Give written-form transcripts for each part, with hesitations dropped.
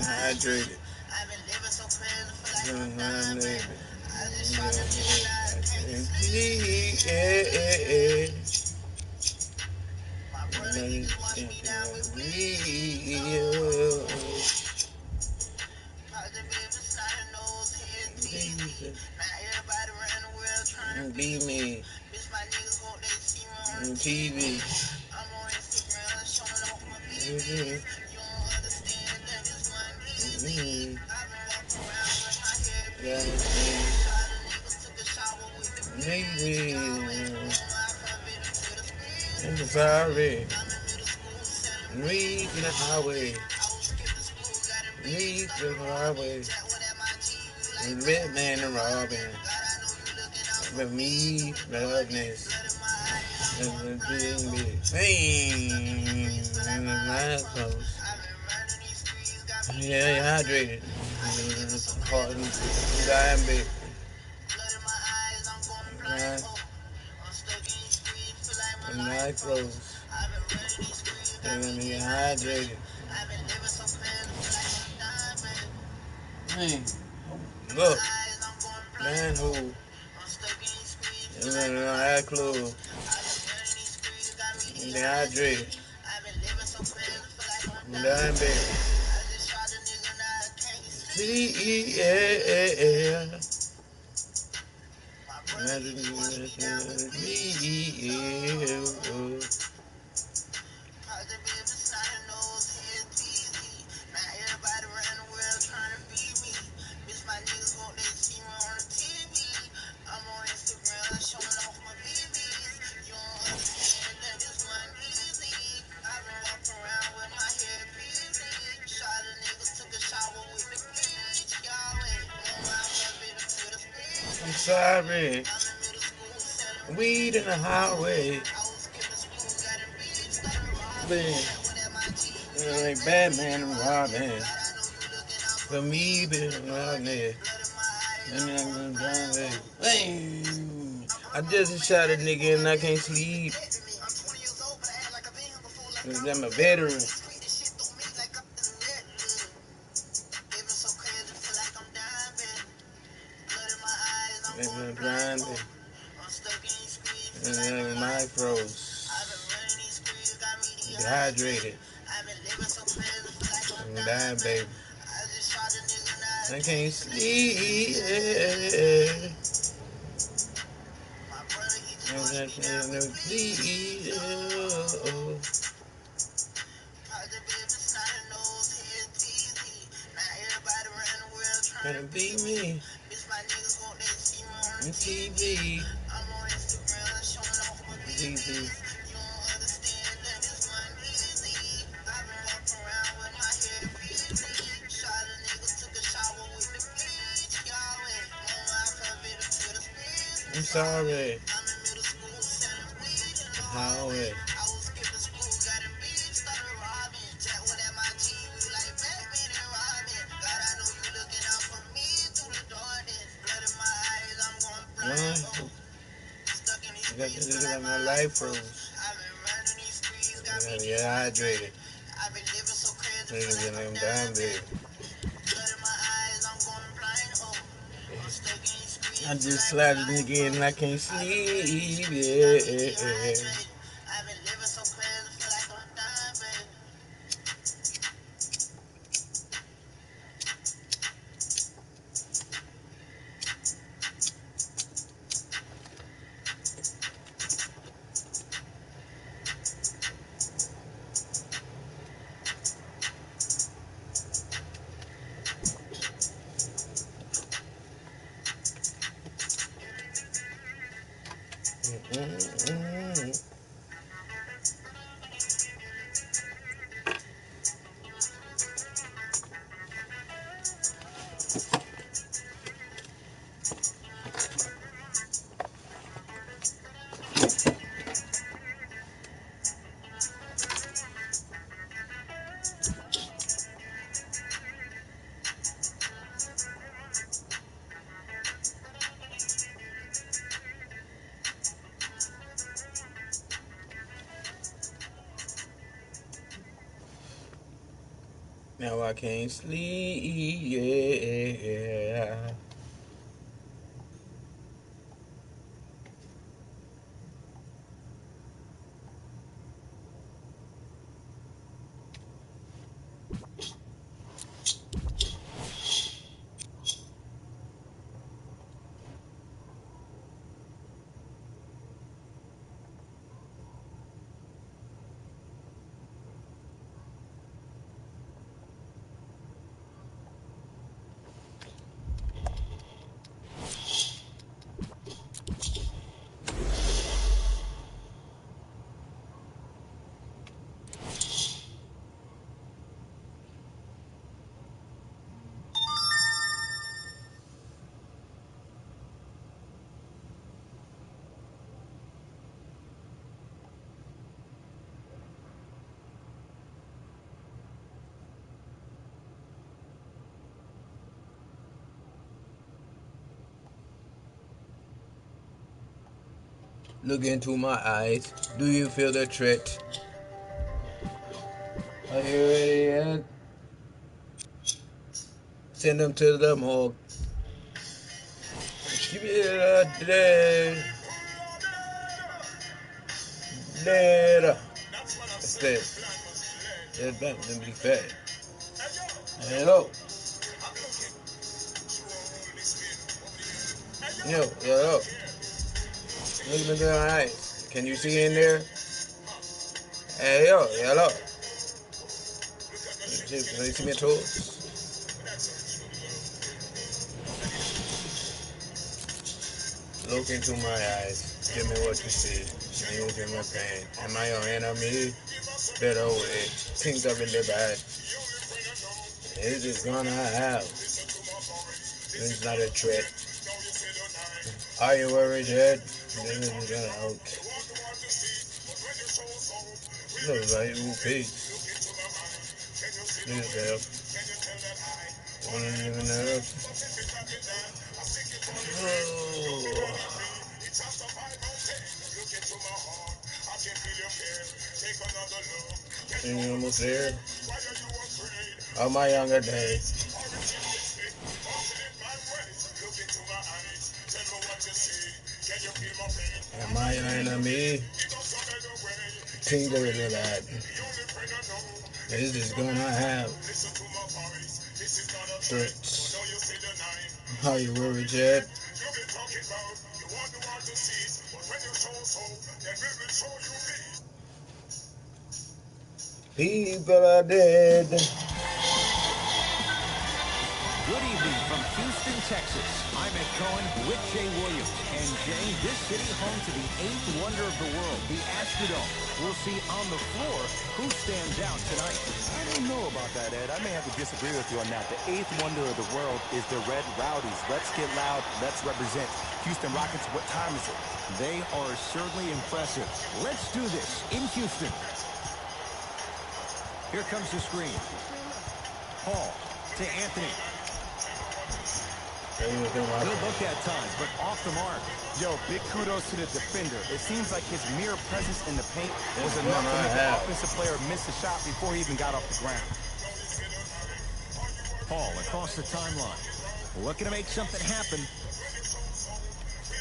hydrated. Be me. TV. I'm sorry. Read the highway. Read the highway. Red man and Robin. But me, darkness. And the big and the night close. Yeah, hydrated. Hot and dying big. And night close. They're gonna be hydrated. Man, look. Man, who? They're gonna eye closed. Dehydrated. Dying big. Yeah. I'm sorry. Weed in the highway. Like Batman and Robin. For me, being around there. And I'm down there. Hey, I just shot a nigga and I can't sleep. Cause I'm a veteran. I'm blind. And my froze. Dehydrated. I'm dying, baby. I can't sleep. No sleep. Gonna be me. TV. TV. I'm sorry. Highway. This is my life froze. I gotta get hydrated. I'm dying, baby. I just slapped it again and I can't sleep. Yeah. Mm-hmm. Now I can't sleep, yeah. Look into my eyes. Do you feel the threat? Are you ready yet? Send them to the morgue. Give it a day. Later. That's that. That's back to be fat. Hello. Yo. Look into my eyes. Can you see in there? Hey, yo, hello. Can you see my toes? Look into my eyes. Give me what you see. Change in my pain. Am I your enemy? Better way. Things are really bad. Is it gonna have? It's not a threat. Are you worried yet? Look like you peace. Yourself. Wanna live in earth? You almost there? All my younger days. Am I your enemy? Think of it that. Is this gonna have threats? Are you worried yet? People are dead. Good evening from Houston, Texas. I'm Ed Cohen with Jay Williams. And Jay, this city home to the 8th wonder of the world, the Astrodome. We'll see on the floor who stands out tonight. I don't know about that, Ed. I may have to disagree with you on that. The 8th wonder of the world is the Red Rowdies. Let's get loud. Let's represent. Houston Rockets, what time is it? They are certainly impressive. Let's do this in Houston. Here comes the screen. Paul to Anthony. Good look at times, but off the mark. Yo, big kudos to the defender. It seems like his mere presence in the paint was enough to make an offensive player miss the shot before he even got off the ground. Paul across the timeline. Looking to make something happen.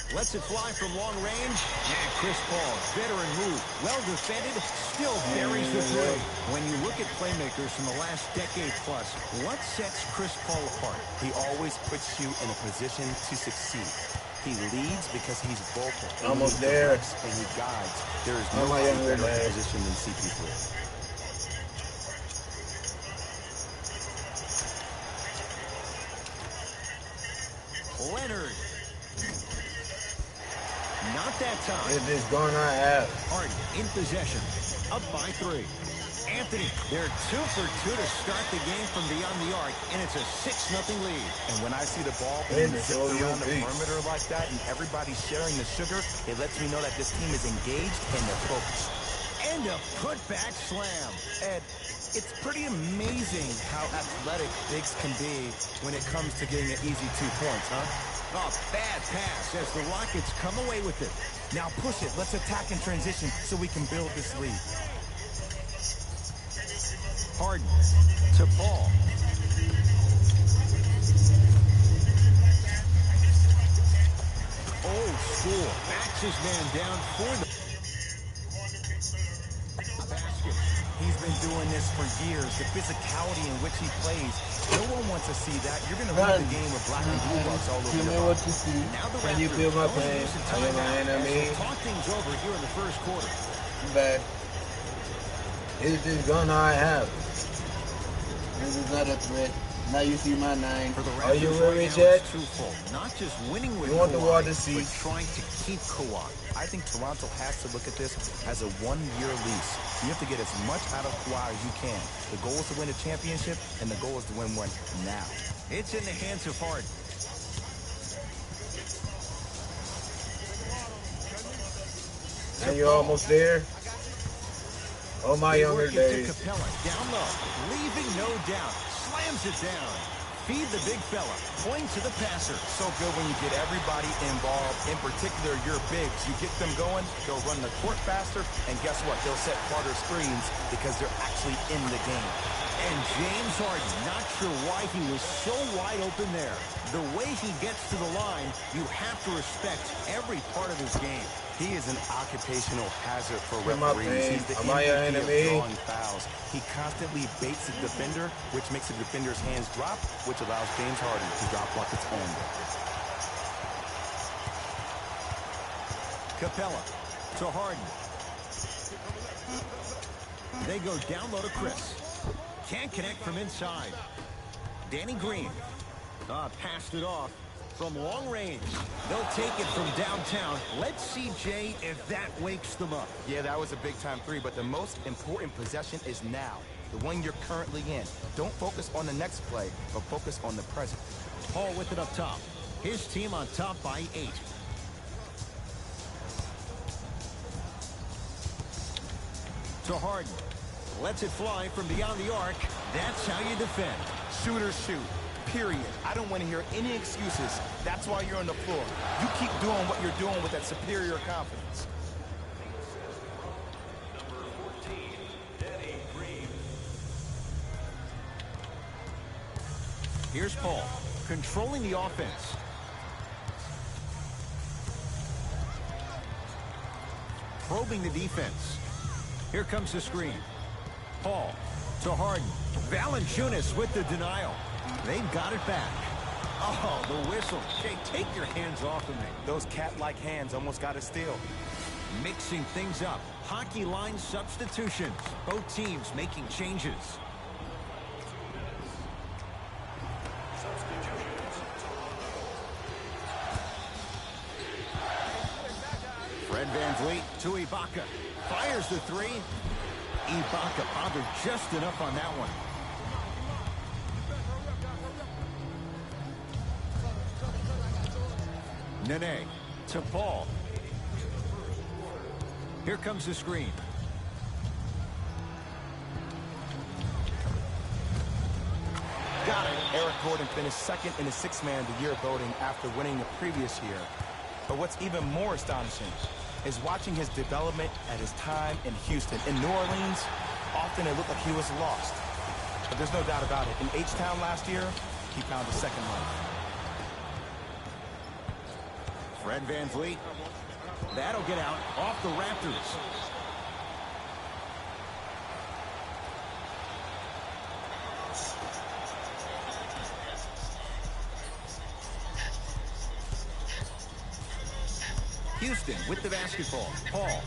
Lets it fly from long range. And Chris Paul, veteran move. Well defended, still buries the three. When you look at playmakers from the last decade plus, what sets Chris Paul apart? He always puts you in a position to succeed. He leads because he's vocal. Almost there. And he guides. There is no better position than CP3. Leonard. Not that time. It is gonna have. Harden in possession. Up by 3. Anthony, they're 2 for 2 to start the game from beyond the arc, and it's a 6-0 lead. And when I see the ball being zipped around the perimeter like that and everybody sharing the sugar, it lets me know that this team is engaged and they're focused. And a putback slam. Ed, it's pretty amazing how athletic bigs can be when it comes to getting an easy 2 points, huh? Oh, bad pass as the Rockets come away with it. Now push it. Let's attack in transition so we can build this lead. Harden to Paul. Old school. Backs his man down for the basket. He's been doing this for years. The physicality in which he plays, no one wants to see that. You're going to read the game with black and blue bucks all over Tell your me body. what you see. Now the Can you Raptors feel my going to pain? use a Are you my timeout as enemy? they talk things over here in the first quarter. Too bad. It's this gun I have. This is not a threat. Now you see my 9. For the Are you Raptors with me, right now, Chet? it's twofold. Not just winning with You want the Kawhi, water seat? but trying to keep Kawhi. I think Toronto has to look at this as a one-year lease. You have to get as much out of Kawhi as you can. The goal is to win a championship, and the goal is to win one now. It's in the hands of Harden. And you're almost there? Oh, my They younger work it to days. Capella, down low, leaving no doubt. Slams it down. Feed the big fella. Point to the passer. So good when you get everybody involved, in particular your bigs. You get them going, they'll run the court faster, and guess what? They'll set harder screens because they're actually in the game. And James Harden, not sure why he was so wide open there. The way he gets to the line, you have to respect every part of his game. He is an occupational hazard for Feel my referees. pain. He's the Am I your MVP of enemy? drawing fouls. He constantly baits the defender, which makes the defender's hands drop, which allows James Harden to drop buckets on them. Capella to Harden. They go down low to Chris. Can't connect from inside. Danny Green. Passed it off from long range. They'll take it from downtown. Let's see, Jay, if that wakes them up. Yeah, that was a big-time three, but the most important possession is now, the one you're currently in. Don't focus on the next play, but focus on the present. Paul with it up top. His team on top by 8. To Harden. Lets it fly from beyond the arc. That's how you defend. Shooters shoot, period. I don't want to hear any excuses. That's why you're on the floor. You keep doing what you're doing with that superior confidence. Here's Paul, controlling the offense. Probing the defense. Here comes the screen. Paul to Harden. Valanciunas with the denial. They've got it back. Oh, the whistle. Jay, take your hands off of me. Those cat-like hands almost got a steal. Mixing things up. Hockey line substitutions. Both teams making changes. Fred VanVleet to Ibaka. Fires the three. Ibaka bothered just enough on that one. Nene to Paul. Here comes the screen. Got it. Eric Gordon finished second in the six-man of the year voting after winning the previous year. But what's even more astonishing is watching his development at his time in Houston. In New Orleans, often it looked like he was lost. But there's no doubt about it. In H-Town last year, he found a second life. Fred VanVleet. That'll get out off the Raptors. Houston with the basketball. Paul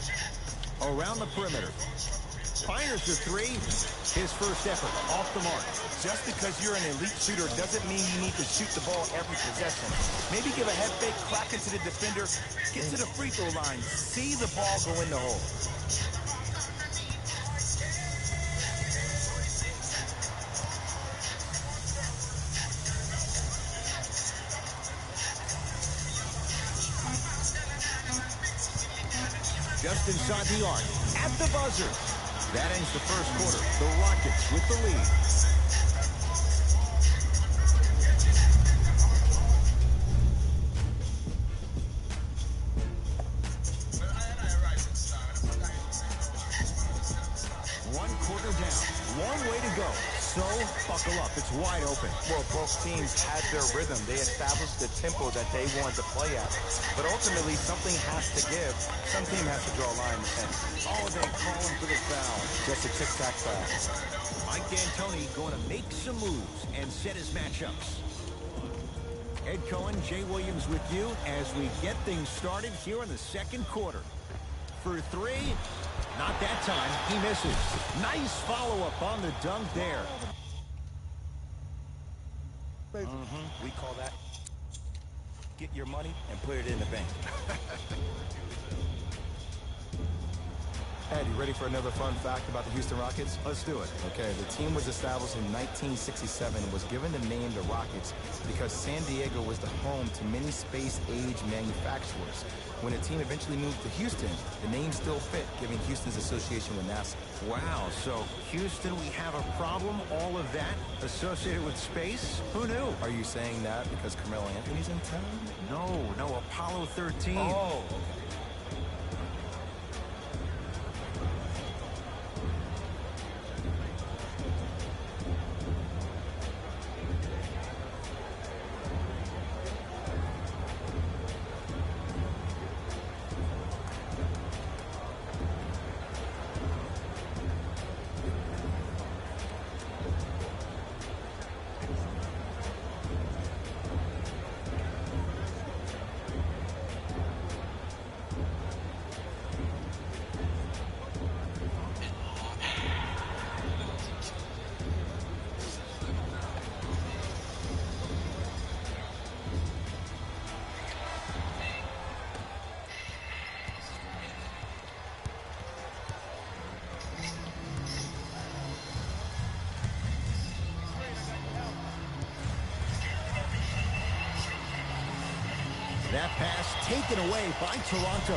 around the perimeter. Fires the three. His first effort off the mark. Just because you're an elite shooter doesn't mean you need to shoot the ball every possession. Maybe give a head fake, crack into the defender, get to the free throw line, see the ball go in the hole. Just inside the arc. At the buzzer. That ends the first quarter. The Rockets with the lead. One quarter down. One way to go. So, buckle up. It's wide open. Well, both teams had their rhythm. They established the tempo that they wanted to play at. But ultimately, something has to give. Some team has to draw a line in the sand. Oh, they call him for the foul. Just a tic-tac foul. Mike D'Antoni going to make some moves and set his matchups. Ed Cohen, Jay Williams with you as we get things started here in the second quarter. For three, not that time. He misses. Nice follow-up on the dunk there. We call that get your money and put it in the bank. Ed, you ready for another fun fact about the Houston Rockets? Let's do it. Okay, the team was established in 1967 and was given the name the Rockets because San Diego was the home to many space-age manufacturers. When the team eventually moved to Houston, the name still fit, giving Houston's association with NASA. Wow, so Houston, we have a problem, all of that associated with space? Who knew? Are you saying that because Carmelo Anthony's in town? No, Apollo 13. Oh, okay. That pass taken away by Toronto.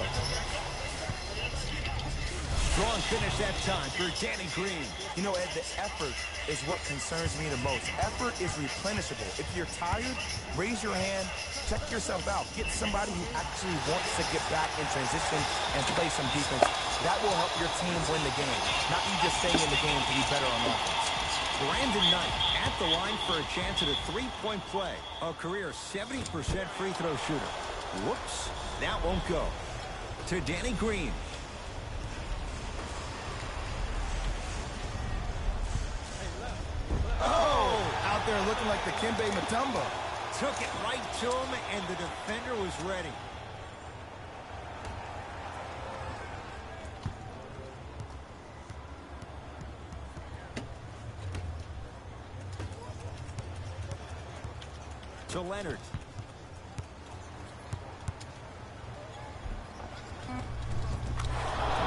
Strong finish that time for Danny Green. You know, Ed, the effort is what concerns me the most. Effort is replenishable. If you're tired, raise your hand, check yourself out. Get somebody who actually wants to get back in transition and play some defense. That will help your team win the game, not you just staying in the game to be better on offense. Brandon Knight at the line for a chance at a three-point play. A career 70% free throw shooter. Whoops, that won't go. To Danny Green. Oh, out there looking like the Kembe Mutombo. Took it right to him, and the defender was ready. To Leonard.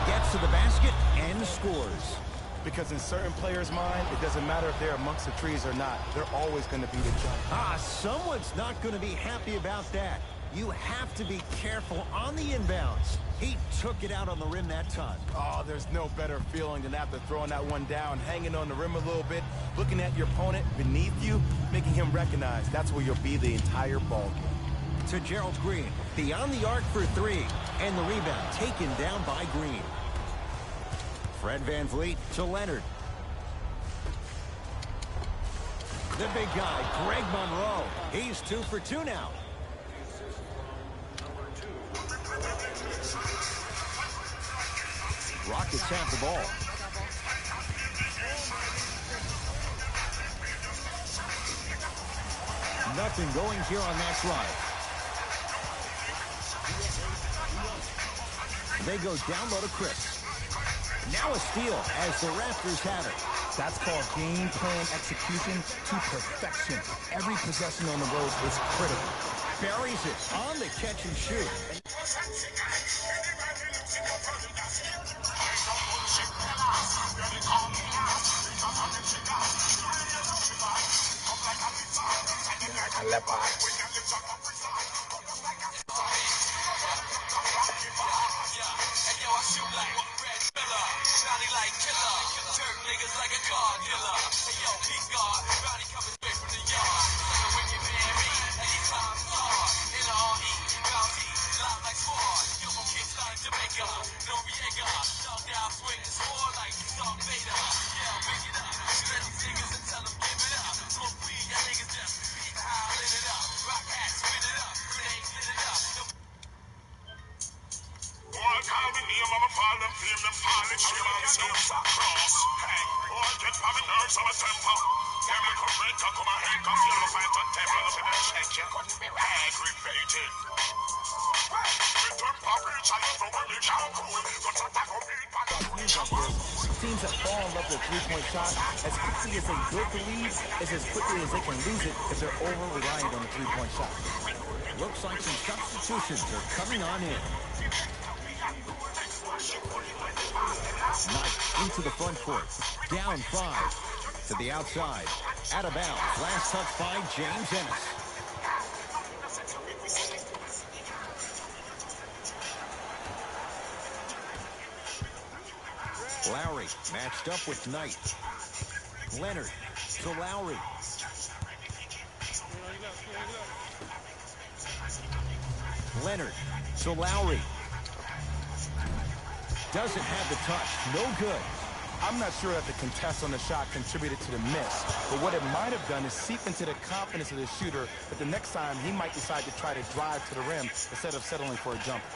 Gets to the basket and scores. Because in certain players' mind, it doesn't matter if they're amongst the trees or not. They're always going to be the jump. Someone's not going to be happy about that. You have to be careful on the inbounds. He took it out on the rim that time. Oh, there's no better feeling than after throwing that one down, hanging on the rim a little bit, looking at your opponent beneath you, making him recognize that's where you'll be the entire ball game. To Gerald Green, beyond the arc for three, and the rebound taken down by Green. Fred VanVleet to Leonard. The big guy, Greg Monroe. He's 2 for 2 now. Rockets have the ball. Nothing going here on that drive. They go down low to Chris. Now a steal as the Raptors have it. That's called game plan execution to perfection. Every possession on the road is critical. Buries it on the catch and shoot. Teams that fall in love with a three-point shot, as quickly as they build the lead, is as quickly as they can lose it if they're over-reliant on the three-point shot. Looks like some substitutions are coming on in. Knight into the front court. Down 5. To the outside. Out of bounds. Last touch by James Ennis. Lowry matched up with Knight. Leonard to Lowry. Leonard to Lowry. Doesn't have the touch. No good. I'm not sure that the contest on the shot contributed to the miss, but what it might have done is seep into the confidence of the shooter, but the next time he might decide to try to drive to the rim instead of settling for a jumper.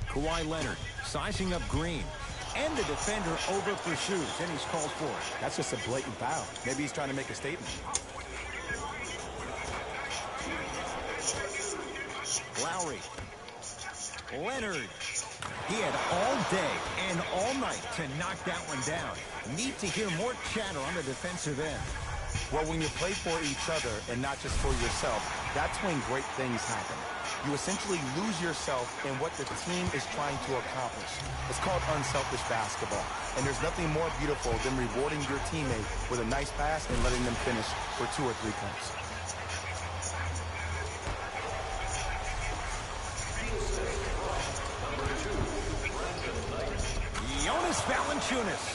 Kawhi Leonard sizing up Green. And the defender over pursues, and he's called for it. That's just a blatant foul. Maybe he's trying to make a statement. Lowry. Leonard. He had all day and all night to knock that one down. Need to hear more chatter on the defensive end. Well, when you play for each other and not just for yourself, that's when great things happen. You essentially lose yourself in what the team is trying to accomplish. It's called unselfish basketball. And there's nothing more beautiful than rewarding your teammate with a nice pass and letting them finish for 2 or 3 points. Jonas Valanciunas,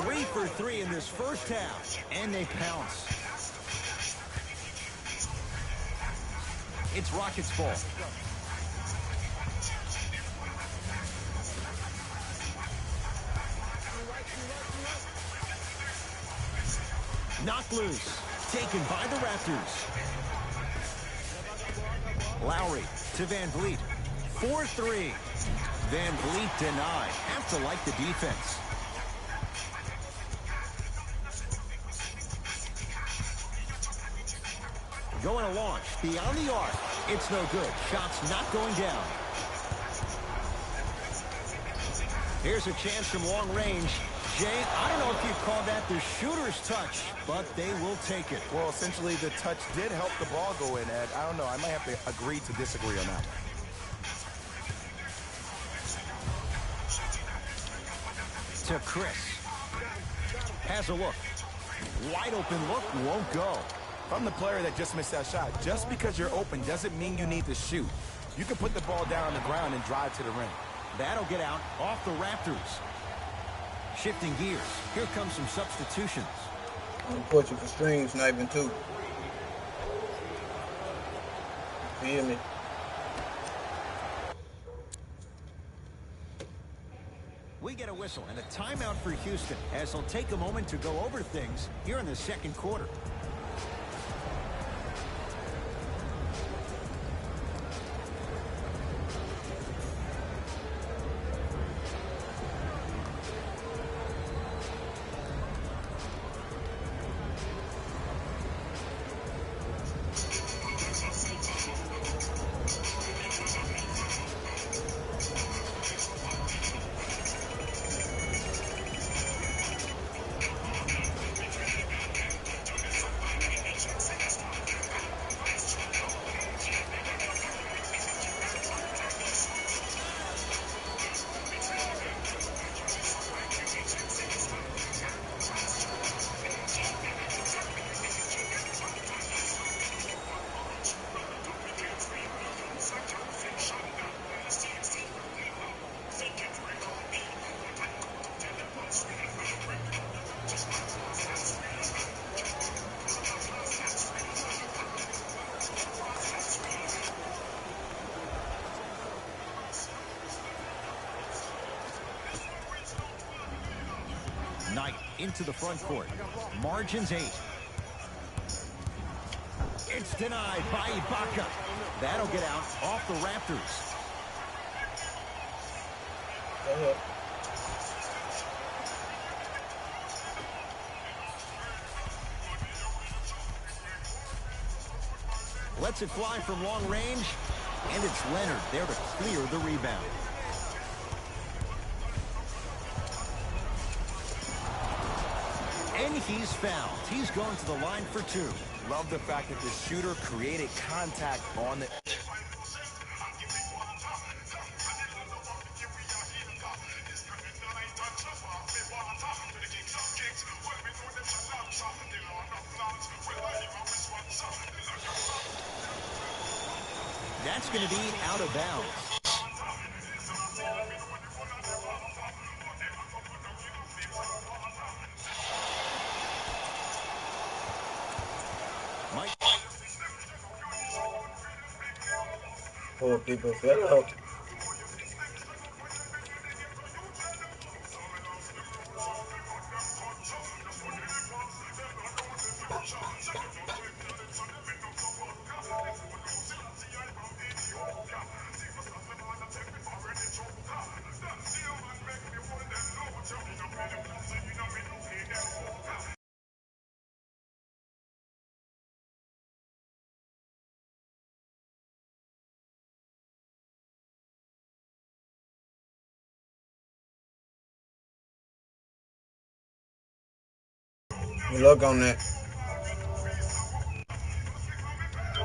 3 for 3 in this first half, and they pounce. It's Rockets ball. Knocked loose, taken by the Raptors. Lowry to Van Vliet, 4-3. Van Vliet denied. Have to like the defense. Going to launch beyond the arc. It's no good. Shot's not going down. Here's a chance from long range. Jay, I don't know if you'd call that the shooter's touch, but they will take it. Well, essentially, the touch did help the ball go in, Ed. I don't know. I might have to agree to disagree on that one. To Chris. Has a look. Wide open look, won't go. If I'm the player that just missed that shot, just because you're open doesn't mean you need to shoot. You can put the ball down on the ground and drive to the rim. That'll get out off the Raptors. Shifting gears. Here comes some substitutions. I'm gonna put you for stream sniping too. Feel me? We get a whistle and a timeout for Houston as they'll take a moment to go over things here in the second quarter. Knight into the front court. Margins 8. It's denied by Ibaka. That'll get out off the Raptors. Lets it fly from long range. And it's Leonard there to clear the rebound. And he's fouled. He's going to the line for two. Love the fact that the shooter created contact on the... That's going to be out of bounds. Mike. Poor people fell out. Good luck on that.